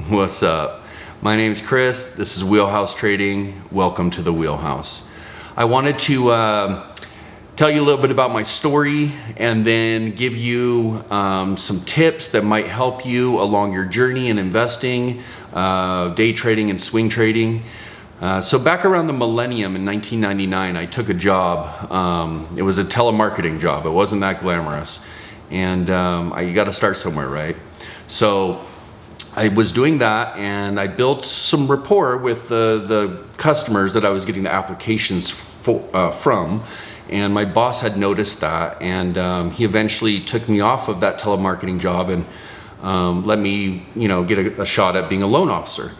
What's up? My name's Chris. This is Wheelhouse Trading. Welcome to the Wheelhouse. I wanted to tell you a little bit about my story and then give you some tips that might help you along your journey in investing, day trading and swing trading. So back around the millennium in 1999, I took a job. It was a telemarketing job. It wasn't that glamorous. And you got to start somewhere, right? So I was doing that, and I built some rapport with the customers that I was getting the applications from. And my boss had noticed that, and he eventually took me off of that telemarketing job and let me, get a shot at being a loan officer.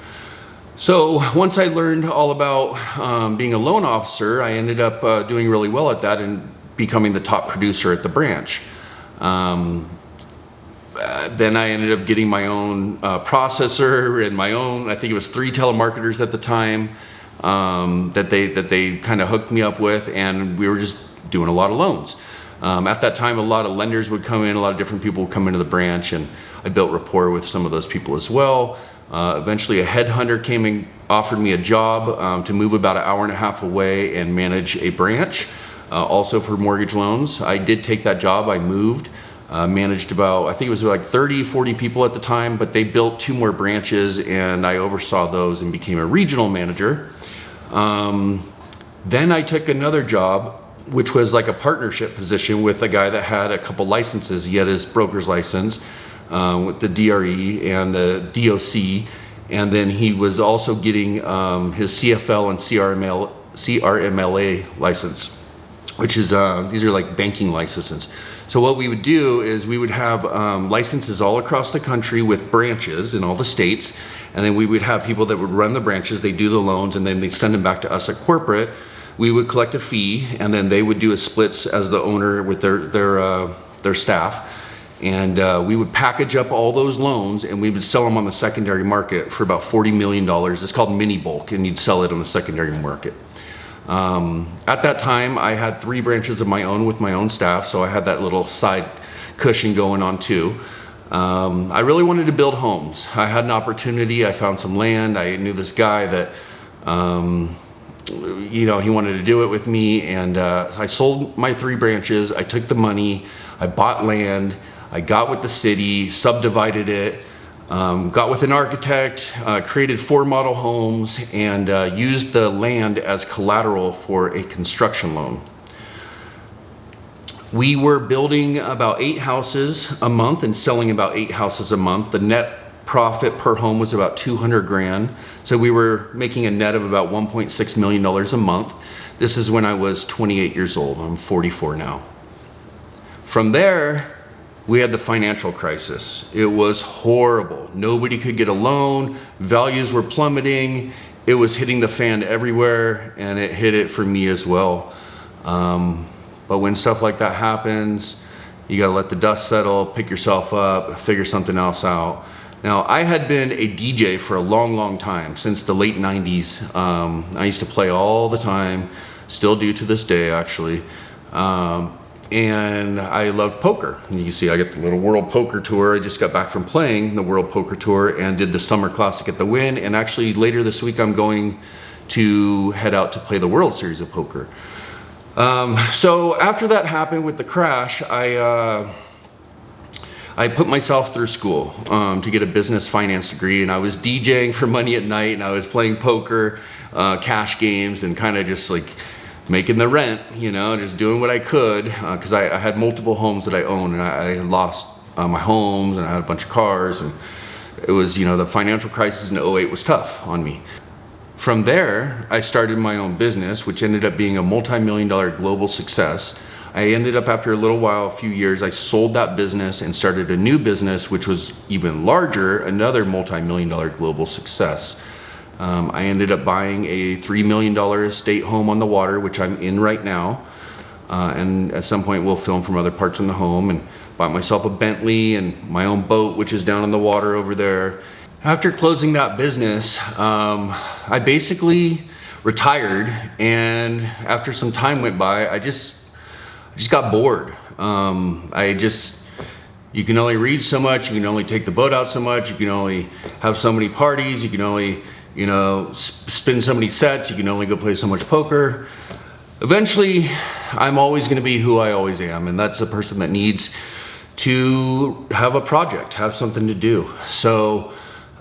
So once I learned all about being a loan officer, I ended up doing really well at that and becoming the top producer at the branch. Then I ended up getting my own processor and my own, I think it was 3 telemarketers at the time that they kind of hooked me up with, and we were just doing a lot of loans. At that time, a lot of lenders would come in, a lot of different people would come into the branch, and I built rapport with some of those people as well. Eventually a headhunter came and offered me a job to move about an hour and a half away and manage a branch, also for mortgage loans. I did take that job. I moved. Managed about, I think it was like 30, 40 people at the time, but they built 2 more branches and I oversaw those and became a regional manager. Then I took another job, which was like a partnership position with a guy that had a couple licenses. He had his broker's license with the DRE and the DOC, and then he was also getting his CFL and CRMLA license, which is, these are like banking licenses. So what we would do is we would have licenses all across the country with branches in all the states, and then we would have people that would run the branches. They do the loans, and then they send them back to us at corporate. We would collect a fee, and then they would do a splits as the owner with their staff, and we would package up all those loans, and we would sell them on the secondary market for about $40 million. It's called mini bulk, and you'd sell it on the secondary market. At that time, I had 3 branches of my own with my own staff, so I had that little side cushion going on too. I really wanted to build homes. I had an opportunity. I found some land. I knew this guy that, he wanted to do it with me, and I sold my 3 branches. I took the money. I bought land. I got with the city, subdivided it. Got with an architect, created 4 model homes, and used the land as collateral for a construction loan. We were building about 8 houses a month and selling about 8 houses a month. The net profit per home was about 200 grand. So we were making a net of about $1.6 million a month. This is when I was 28 years old. I'm 44 now. From there, we had the financial crisis. It was horrible. Nobody could get a loan. Values were plummeting. It was hitting the fan everywhere, and it hit it for me as well. But when stuff like that happens, you gotta let the dust settle, pick yourself up, figure something else out. Now, I had been a DJ for a long, long time, since the late 90s. I used to play all the time, still do to this day, actually. And I loved poker. And you can see I got the little World Poker Tour. I just got back from playing the World Poker Tour and did the Summer Classic at the Wynn. And actually later this week, I'm going to head out to play the World Series of Poker. So after that happened with the crash, I put myself through school to get a business finance degree, and I was DJing for money at night, and I was playing poker, cash games, and kind of just like making the rent, just doing what I could, because I had multiple homes that I owned, and I had lost my homes, and I had a bunch of cars, and it was, the financial crisis in 2008 was tough on me. From there, I started my own business, which ended up being a multi-million-dollar global success. I ended up, after a little while, a few years, I sold that business and started a new business, which was even larger, another multi-million-dollar global success. I ended up buying a $3 million estate home on the water, which I'm in right now. And at some point we'll film from other parts in the home, and bought myself a Bentley and my own boat, which is down on the water over there. After closing that business, I basically retired, and after some time went by, I just got bored. you can only read so much, you can only take the boat out so much, you can only have so many parties, you can only, you know, spin so many sets, you can only go play so much poker. Eventually, I'm always going to be who I always am, and that's a person that needs to have a project, have something to do. So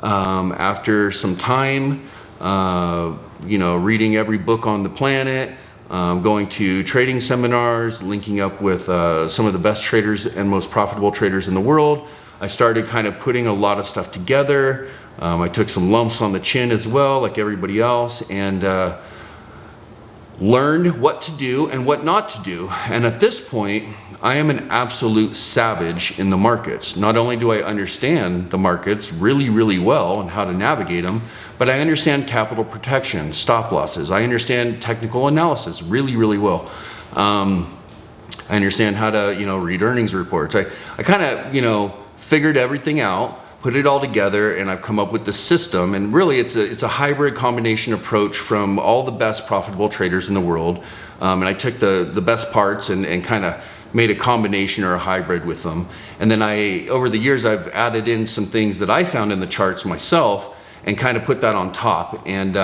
after some time, you know, reading every book on the planet, going to trading seminars, linking up with some of the best traders and most profitable traders in the world, I started kind of putting a lot of stuff together. I took some lumps on the chin as well, like everybody else, and learned what to do and what not to do. And at this point, I am an absolute savage in the markets. Not only do I understand the markets really, really well and how to navigate them, but I understand capital protection, stop losses. I understand technical analysis really, really well. I understand how to, you know, read earnings reports. I kind of, you know, figured everything out, put it all together, and I've come up with the system. And really, it's a hybrid combination approach from all the best profitable traders in the world. And I took the best parts and kind of made a combination or a hybrid with them. And then over the years, I've added in some things that I found in the charts myself and kind of put that on top. And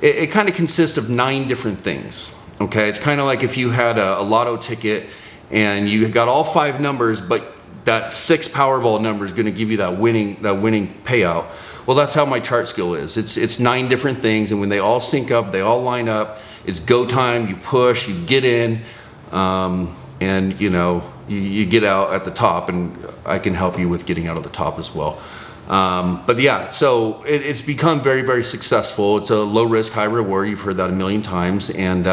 it kind of consists of 9 different things. Okay, it's kind of like if you had a lotto ticket and you got all 5 numbers, but that 6th Powerball number is going to give you that winning payout. Well, that's how my chart skill is. It's 9 different things, and when they all sync up, they all line up. It's go time. You push, you get in, and you know you get out at the top. And I can help you with getting out of the top as well. But yeah, so it's become very, very successful. It's a low risk, high reward. You've heard that a million times, and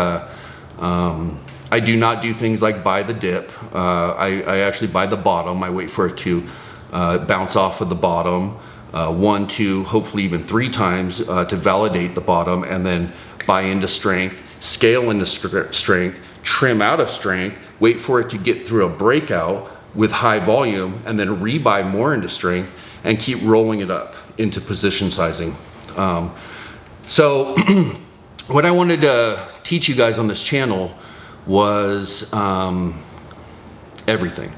I do not do things like buy the dip. I actually buy the bottom. I wait for it to bounce off of the bottom 1, 2, hopefully even 3 times to validate the bottom, and then buy into strength, scale into strength, trim out of strength, wait for it to get through a breakout with high volume, and then rebuy more into strength and keep rolling it up into position sizing. So what I wanted to teach you guys on this channel was everything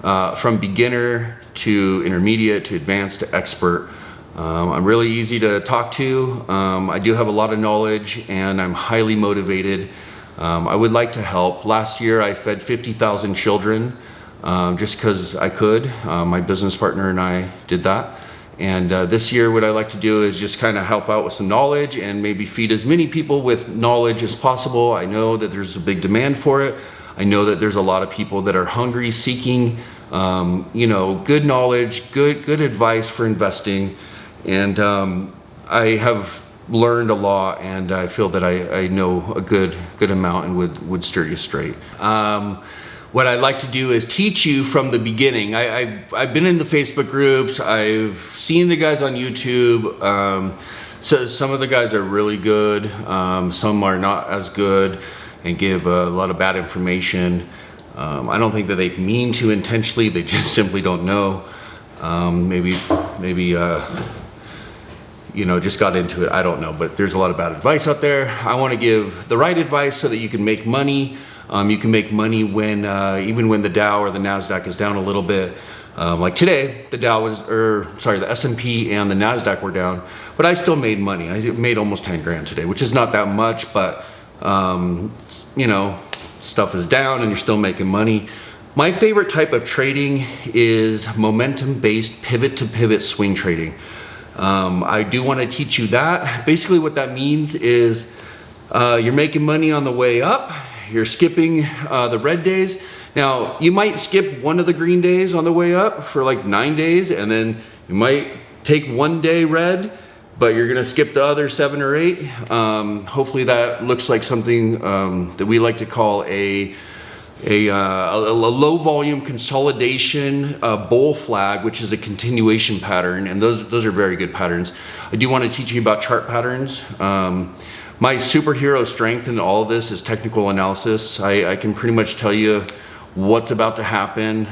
from beginner to intermediate to advanced to expert. I'm really easy to talk to. I do have a lot of knowledge, and I'm highly motivated. I would like to help. Last year I fed 50,000 children just because I could. My business partner and I did that. And this year what I like to do is just kind of help out with some knowledge and maybe feed as many people with knowledge as possible. I know that there's a big demand for it. I know that there's a lot of people that are hungry, seeking, you know, good knowledge, good advice for investing. And I have learned a lot, and I feel that I know a good amount and would steer you straight. What I'd like to do is teach you from the beginning. I've been in the Facebook groups. I've seen the guys on YouTube. So some of the guys are really good. Some are not as good and give a lot of bad information. I don't think that they mean to intentionally. They just simply don't know. Maybe you know, just got into it. I don't know, but there's a lot of bad advice out there. I want to give the right advice so that you can make money. You can make money when even when the Dow or the NASDAQ is down a little bit. Like today, the the S&P and the NASDAQ were down, but I still made money. I made almost 10 grand today, which is not that much, but you know, stuff is down and you're still making money. My favorite type of trading is momentum-based pivot-to-pivot swing trading. I do want to teach you that. Basically what that means is you're making money on the way up. You're skipping the red days. Now, you might skip one of the green days on the way up for like 9 days, and then you might take 1 day red, but you're gonna skip the other 7 or 8. Hopefully that looks like something that we like to call a low volume consolidation bull flag, which is a continuation pattern, and those are very good patterns. I do want to teach you about chart patterns. My superhero strength in all of this is technical analysis. I can pretty much tell you what's about to happen,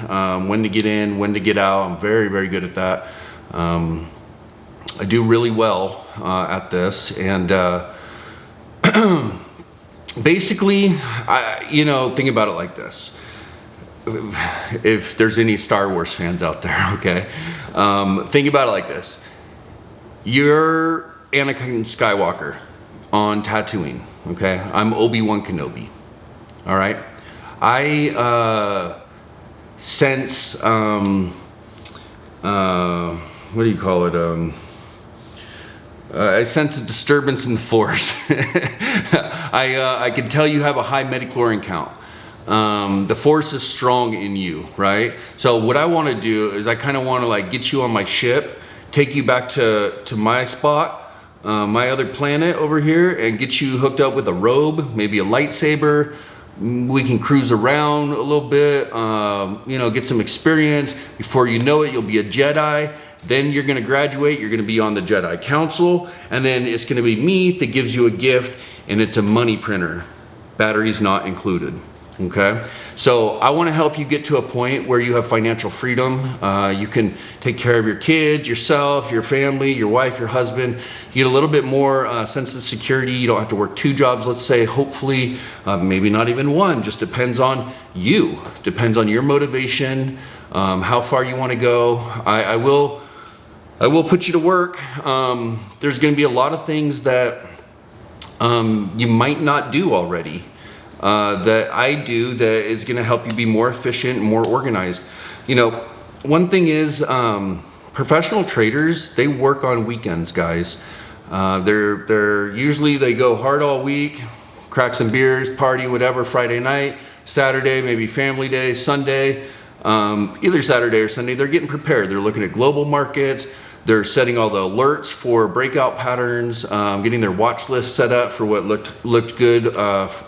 when to get in, when to get out. I'm very, very good at that. I do really well at this, and basically, you know, think about it like this. if there's any Star Wars fans out there, okay? Think about it like this. You're Anakin Skywalker on Tatooine, okay? I'm Obi-Wan Kenobi, all right? I sense, what do you call it? I sense a disturbance in the force. I can tell you have a high midichlorian count. The force is strong in you, right? So what I want to do is I kind of want to like get you on my ship, take you back to my spot, my other planet over here, and get you hooked up with a robe, maybe a lightsaber. We can cruise around a little bit, you know, get some experience. Before you know it, you'll be a Jedi. Then you're going to graduate, you're going to be on the Jedi Council, and then it's going to be me that gives you a gift, and it's a money printer. Batteries not included. Okay, so I want to help you get to a point where you have financial freedom. You can take care of your kids, yourself, your family, your wife, your husband. You get a little bit more sense of security. You don't have to work 2 jobs, let's say, hopefully, maybe not even 1. Just depends on you, depends on your motivation, how far you want to go. I will put you to work. There's going to be a lot of things that you might not do already. That I do that is going to help you be more efficient, more organized. You know, one thing is professional traders, they work on weekends, guys. They're usually they go hard all week, crack some beers, party, whatever, Friday night, Saturday, maybe family day, Sunday, either Saturday or Sunday, they're getting prepared. They're looking at global markets. They're setting all the alerts for breakout patterns, getting their watch list set up for what looked good,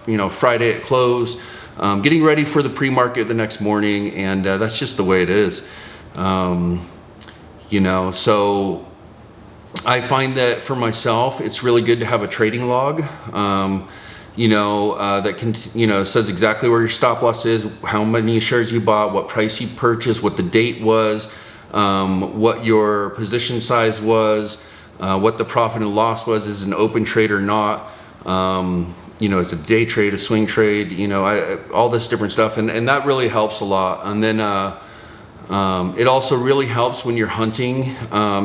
you know, Friday at close, getting ready for the pre-market the next morning, and that's just the way it is. You know, so I find that for myself, it's really good to have a trading log. You know, that can, you know, says exactly where your stop loss is, how many shares you bought, what price you purchased, what the date was. What your position size was, what the profit and loss was, is it an open trade or not, you know, is it a day trade, a swing trade, you know, all this different stuff, and that really helps a lot. And then it also really helps when you're hunting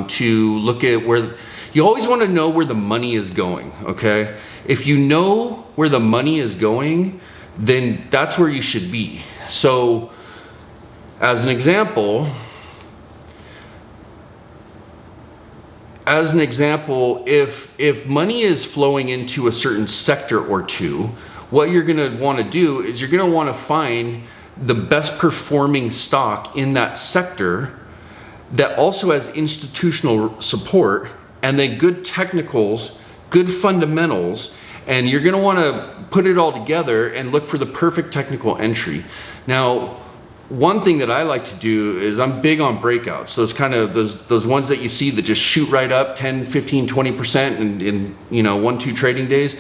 to look at where, you always want to know where the money is going, okay? If you know where the money is going, then that's where you should be. So, as an example, if money is flowing into a certain sector or two, what you're going to want to do is you're going to want to find the best performing stock in that sector that also has institutional support, and then good technicals, good fundamentals, and you're going to want to put it all together and look for the perfect technical entry. Now, one thing that I like to do is I'm big on breakouts. Those kind of, those ones that you see that just shoot right up 10, 15, 20% in you know, 1-2 trading days.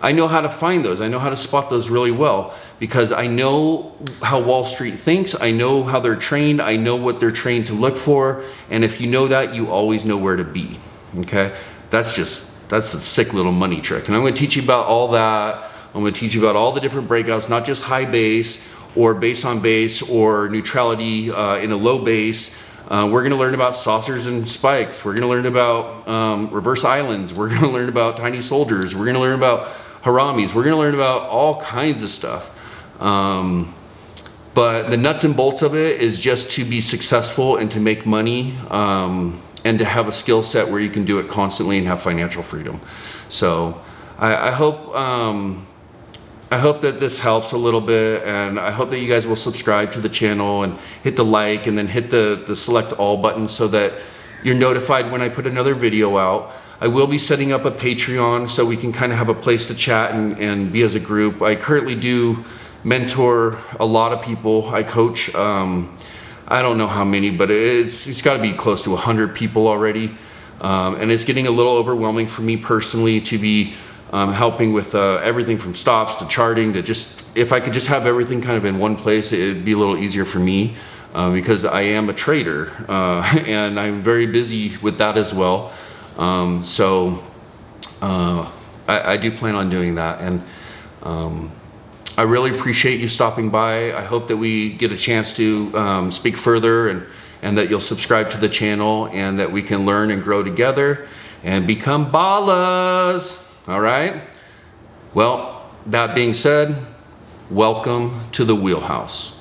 I know how to find those. I know how to spot those really well because I know how Wall Street thinks. I know how they're trained. I know what they're trained to look for. And if you know that, you always know where to be, okay? That's a sick little money trick. And I'm gonna teach you about all that. I'm gonna teach you about all the different breakouts, not just high base, or base on base, or neutrality in a low base. We're gonna learn about saucers and spikes. We're gonna learn about reverse islands. We're gonna learn about tiny soldiers. We're gonna learn about haramis. We're gonna learn about all kinds of stuff. But the nuts and bolts of it is just to be successful and to make money, and to have a skill set where you can do it constantly and have financial freedom. So I hope that this helps a little bit, and I hope that you guys will subscribe to the channel and hit the like and then hit the select all button so that you're notified when I put another video out. I will be setting up a Patreon so we can kind of have a place to chat and be as a group. I currently do mentor a lot of people. I coach, I don't know how many, but it's got to be close to 100 people already. And it's getting a little overwhelming for me personally to be helping with everything from stops to charting to just, if I could just have everything kind of in one place, it'd be a little easier for me because I am a trader and I'm very busy with that as well. So I do plan on doing that. And I really appreciate you stopping by. I hope that we get a chance to speak further, and that you'll subscribe to the channel, and that we can learn and grow together and become ballas. All right? Well, that being said, welcome to the wheelhouse.